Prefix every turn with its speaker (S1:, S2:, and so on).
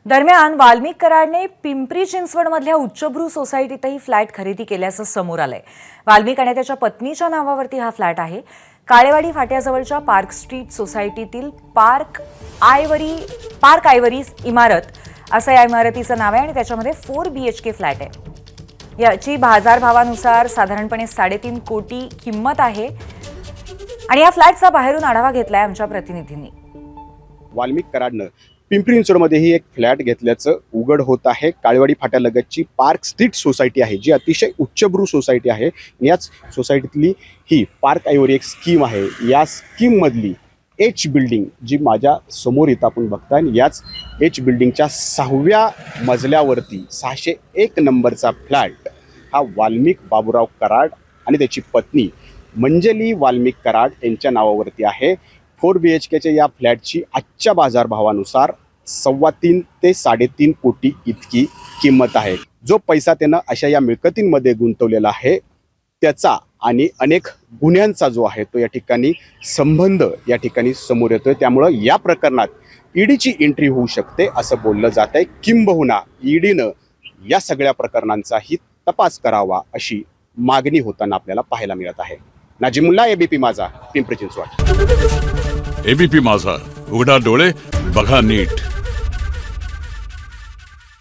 S1: दरम्यान वाल्मिक कराडने पिंपरी चिंचवडमधल्या उच्चभ्रू सोसायटीतही फ्लॅट खरेदी केल्याचं समोर आलंय। वाल्मिक आणि त्याच्या पत्नीच्या नावावरती हा फ्लॅट आहे। काळेवाडी फाट्याजवळच्या पार्क स्ट्रीट सोसायटीतील पार्क आयवरी इमारत असं या इमारतीचं नाव आहे आणि त्याच्यामध्ये 4 BHK फ्लॅट आहे। याची बाजारभावानुसार साधारणपणे 3.5 कोटी किंमत आहे आणि या फ्लॅटचा बाहेरून आढावा घेतलाय आमच्या प्रतिनिधींनी।
S2: वाल्मिक कराडनं पिंपरी चिंचवडमध्येही एक फ्लॅट घेतल्याचं उघड होत आहे। काळेवाडी फाट्यालगतची पार्क स्ट्रीट सोसायटी आहे, जी अतिशय उच्चभ्रू सोसायटी आहे। याच सोसायटीतली ही पार्क आयवरी एक स्कीम आहे। या स्कीम मधली एच बिल्डिंग जी माझ्या समोर इथं आपण बघताय, याच एच बिल्डिंगच्या 6व्या मजल्यावरती 601 नंबरचा फ्लॅट हा वाल्मिक बाबूराव कराड आणि त्याची पत्नी मंजली वाल्मिक कराड यांच्या नावावरती आहे। 4 BHKच्या या फ्लॅटची आजच्या बाजारभावानुसार 3.25 ते 3.5 कोटी इतकी किंमत आहे। जो पैसा त्यानं अशा या मिळकतींमध्ये गुंतवलेला आहे त्याचा आणि अनेक गुन्ह्यांचा जो आहे तो या ठिकाणी संबंध या ठिकाणी समोर येतोय। त्यामुळे या प्रकरणात ईडीची एंट्री होऊ शकते असं बोललं जात आहे। किंबहुना ईडीनं या सगळ्या प्रकरणांचाही तपास करावा अशी मागणी होताना आपल्याला पाहायला मिळत आहे। नाजिमुल्ला, ABP माझा, पिंपरी चिंचवड।
S3: ABP माझा, उघडा डोळे बघा नीट।